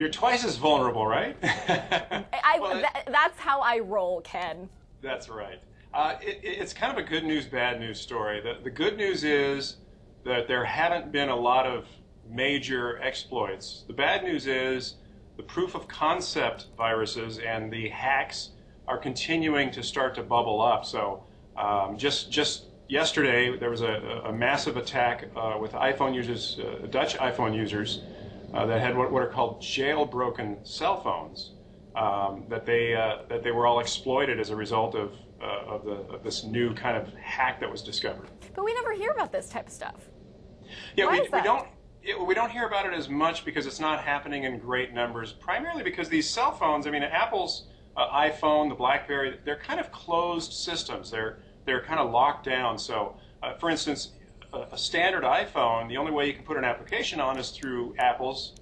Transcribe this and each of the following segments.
You're twice as vulnerable, right? Well, That's how I roll, Ken. that's right. It's kind of a good news, bad news story. The good news is that there haven't been a lot of major exploits. The bad news is the proof of concept viruses and the hacks are continuing to start to bubble up. So just yesterday, there was a massive attack with iPhone users, Dutch iPhone users, that had what are called jailbroken cell phones. That they were all exploited as a result of this new kind of hack that was discovered. But we never hear about this type of stuff. Yeah, Why is that? we don't hear about it as much because it's not happening in great numbers. Primarily because these cell phones, I mean, Apple's iPhone, the BlackBerry, they're kind of closed systems. They're kind of locked down. So, for instance, a standard iPhone, the only way you can put an application on is through Apple's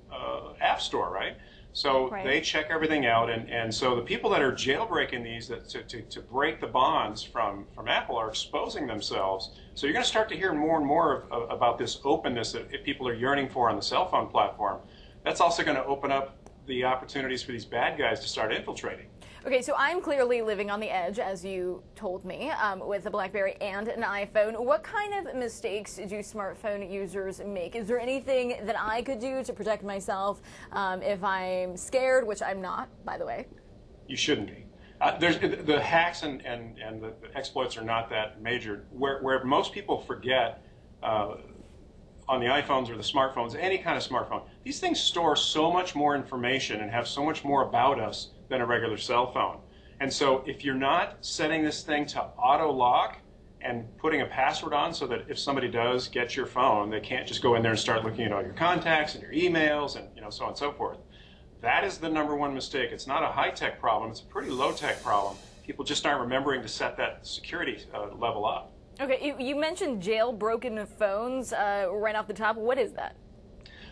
App Store, right? So Right. they check everything out, and so the people that are jailbreaking these to break the bonds from Apple are exposing themselves. So you're going to start to hear more and more about this openness that people are yearning for on the cell phone platform. That's also going to open up the opportunities for these bad guys to start infiltrating. Okay, so I'm clearly living on the edge, as you told me, with a BlackBerry and an iPhone. What kind of mistakes do smartphone users make? Is there anything that I could do to protect myself if I'm scared, which I'm not, by the way? You shouldn't be. There's the hacks and the exploits are not that major. Where most people forget on the iPhones or the smartphones, any kind of smartphone, these things store so much more information and have so much more about us than a regular cell phone. And so if you're not setting this thing to auto lock and putting a password on so that if somebody does get your phone, they can't just go in there and start looking at all your contacts and your emails and so on and so forth. That is the number one mistake. It's not a high-tech problem. It's a pretty low-tech problem. People just aren't remembering to set that security level up. Okay, you mentioned jailbroken phones right off the top. What is that?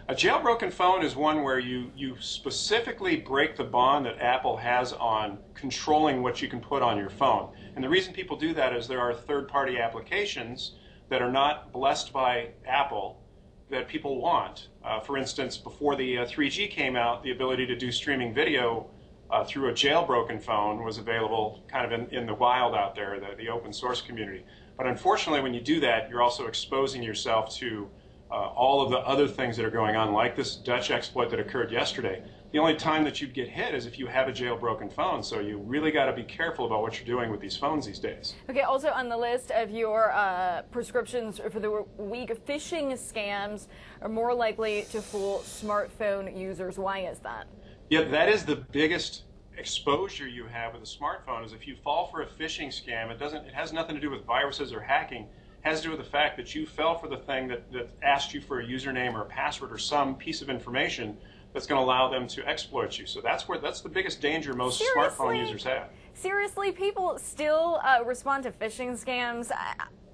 A jailbroken phone is one where you specifically break the bond that Apple has on controlling what you can put on your phone. And the reason people do that is there are third-party applications that are not blessed by Apple that people want. For instance, before the 3G came out, the ability to do streaming video through a jailbroken phone was available kind of in the wild out there, the open source community. But unfortunately, when you do that, you're also exposing yourself to all of the other things that are going on, like this Dutch exploit that occurred yesterday. The only time that you'd get hit is if you have a jailbroken phone, so you really got to be careful about what you're doing with these phones these days. Okay, also on the list of your prescriptions for the week, phishing scams are more likely to fool smartphone users. Why is that? Yeah, that is the biggest exposure you have with a smartphone, is if you fall for a phishing scam, it has nothing to do with viruses or hacking. It has to do with the fact that you fell for the thing that asked you for a username or a password or some piece of information that's going to allow them to exploit you. So that's the biggest danger most smartphone users have. Seriously, people still respond to phishing scams?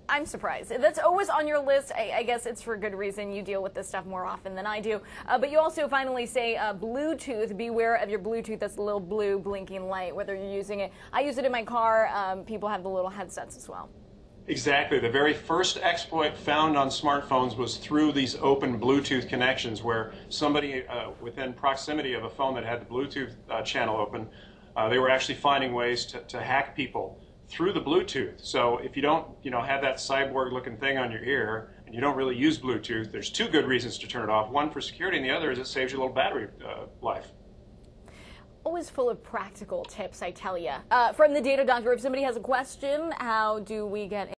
I'm surprised. That's always on your list. I guess it's for good reason. You deal with this stuff more often than I do. But you also finally say Bluetooth. Beware of your Bluetooth. That's the little blue blinking light, whether you're using it. I use it in my car. People have the little headsets as well. Exactly. The very first exploit found on smartphones was through these open Bluetooth connections where somebody within proximity of a phone that had the Bluetooth channel open, they were actually finding ways to hack people through the Bluetooth. So if you don't have that cyborg looking thing on your ear and you don't really use Bluetooth, there's two good reasons to turn it off. One for security and the other is it saves you a little battery life. Always full of practical tips, I tell you. From the Data Doctor, if somebody has a question, how do we get